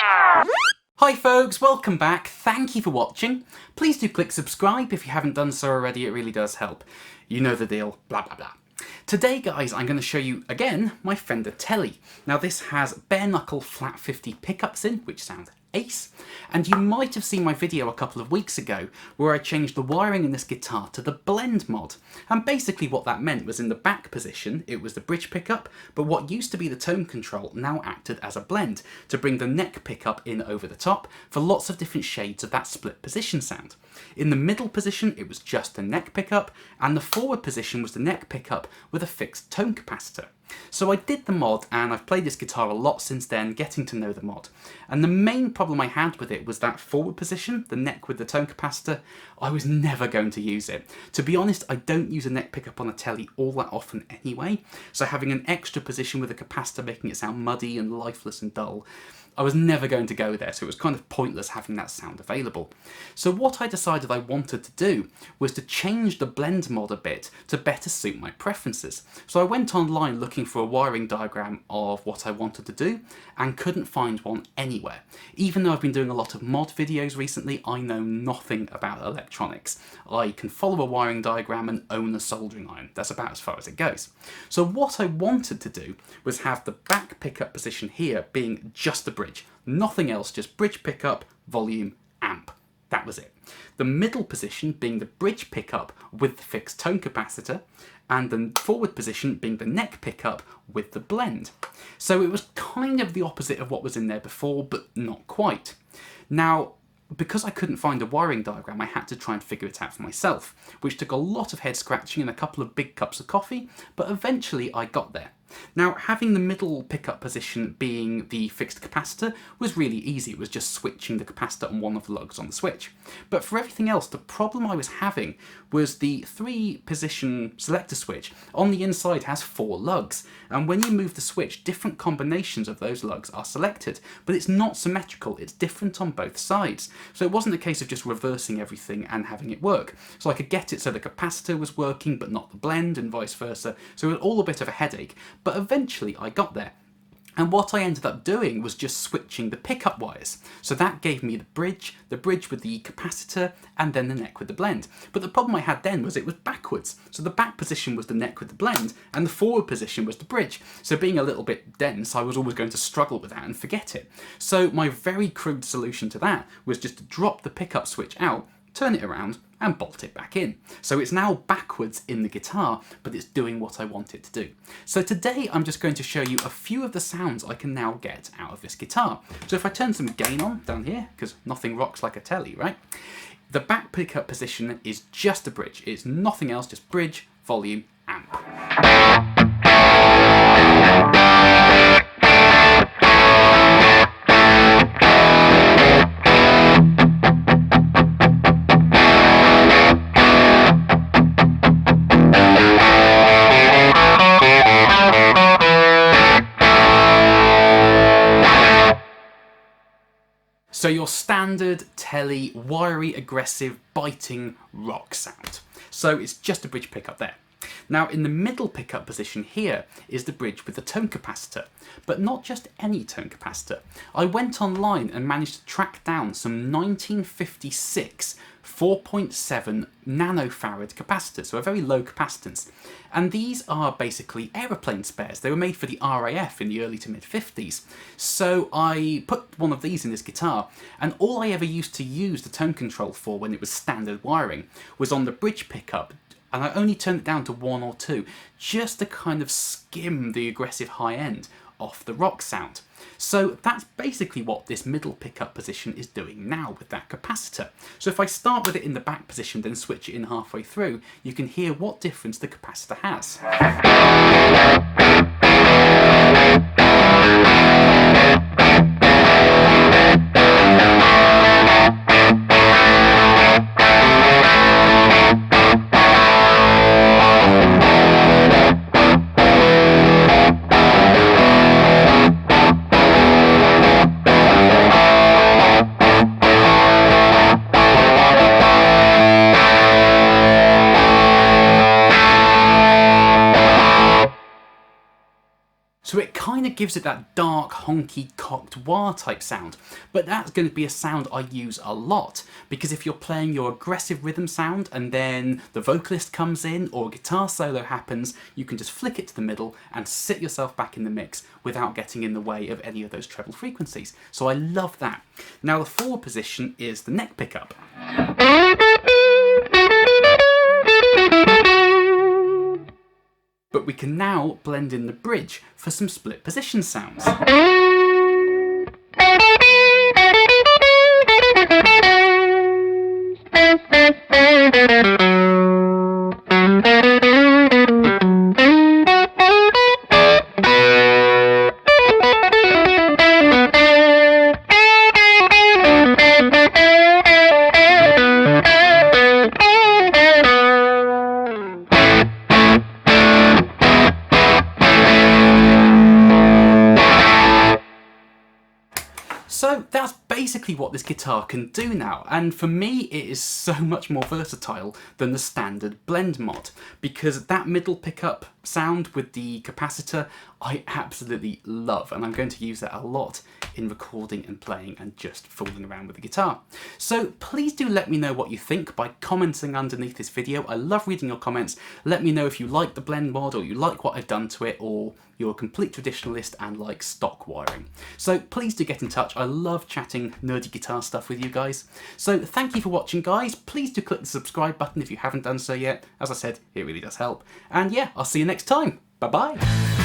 Hi folks, welcome back. Thank you for watching. Please do click subscribe if you haven't done so already, it really does help. You know the deal, blah blah blah. Today guys, I'm going to show you again my Fender Tele. Now this has bare knuckle flat 50 pickups in, which sounds ace, and you might have seen my video a couple of weeks ago where I changed the wiring in this guitar to the blend mod. And basically what that meant was in the back position it was the bridge pickup, but what used to be the tone control now acted as a blend to bring the neck pickup in over the top for lots of different shades of that split position sound. In the middle position it was just the neck pickup, and the forward position was the neck pickup with a fixed tone capacitor. So I did the mod, and I've played this guitar a lot since then, getting to know the mod. And the main problem I had with it was that forward position, the neck with the tone capacitor. I was never going to use it. To be honest, I don't use a neck pickup on a Tele all that often anyway, so having an extra position with a capacitor making it sound muddy and lifeless and dull, I was never going to go there, so it was kind of pointless having that sound available. So what I decided I wanted to do was to change the blend mod a bit to better suit my preferences. So I went online looking for a wiring diagram of what I wanted to do and couldn't find one anywhere. Even though I've been doing a lot of mod videos recently, I know nothing about electronics. I can follow a wiring diagram and own a soldering iron. That's about as far as it goes. So what I wanted to do was have the back pickup position here being just the bridge. Nothing else, just bridge pickup, volume, amp. That was it. The middle position being the bridge pickup with the fixed tone capacitor, and the forward position being the neck pickup with the blend. So it was kind of the opposite of what was in there before, but not quite. Now, because I couldn't find a wiring diagram, I had to try and figure it out for myself, which took a lot of head scratching and a couple of big cups of coffee, but eventually I got there. Now, having the middle pickup position being the fixed capacitor was really easy. It was just switching the capacitor on one of the lugs on the switch. But for everything else, the problem I was having was the 3-position selector switch on the inside has 4 lugs, and when you move the switch, different combinations of those lugs are selected, but it's not symmetrical, it's different on both sides. So it wasn't a case of just reversing everything and having it work. So I could get it so the capacitor was working but not the blend, and vice versa, so it was all a bit of a headache. But eventually I got there. And what I ended up doing was just switching the pickup wires. So that gave me the bridge with the capacitor, and then the neck with the blend. But the problem I had then was it was backwards. So the back position was the neck with the blend, and the forward position was the bridge. So being a little bit dense, I was always going to struggle with that and forget it. So my very crude solution to that was just to drop the pickup switch out, turn it around, and bolt it back in. So it's now backwards in the guitar, but it's doing what I want it to do. So today I'm just going to show you a few of the sounds I can now get out of this guitar. So if I turn some gain on down here, because nothing rocks like a Tele, right? The back pickup position is just a bridge. It's nothing else, just bridge, volume, amp. So your standard Tele, wiry, aggressive, biting rock sound. So it's just a bridge pickup there. Now in the middle pickup position here is the bridge with the tone capacitor, but not just any tone capacitor. I went online and managed to track down some 1956 4.7 nanofarad capacitors, so a very low capacitance. And these are basically aeroplane spares. They were made for the RAF in the early to mid 50s. So I put one of these in this guitar, and all I ever used to use the tone control for when it was standard wiring was on the bridge pickup, and I only turned it down to 1 or 2, just to kind of skim the aggressive high end off the rock sound. So that's basically what this middle pickup position is doing now with that capacitor. So if I start with it in the back position, then switch it in halfway through, you can hear what difference the capacitor has. it gives it that dark, honky, cocked wah type sound. But that's going to be a sound I use a lot, because if you're playing your aggressive rhythm sound and then the vocalist comes in or a guitar solo happens, you can just flick it to the middle and sit yourself back in the mix without getting in the way of any of those treble frequencies. So I love that. Now the forward position is the neck pickup. But we can now blend in the bridge for some split position sounds. So that's basically what this guitar can do now, and for me it is so much more versatile than the standard blend mod, because that middle pickup sound with the capacitor I absolutely love, and I'm going to use that a lot in recording and playing and just fooling around with the guitar. So please do let me know what you think by commenting underneath this video. I love reading your comments. Let me know if you like the blend mod, or you like what I've done to it, or you're a complete traditionalist and like stock wiring. So please do get in touch. I love chatting nerdy guitar stuff with you guys. So thank you for watching, guys. Please do click the subscribe button if you haven't done so yet. As I said, it really does help. And yeah, I'll see you next time. Bye bye.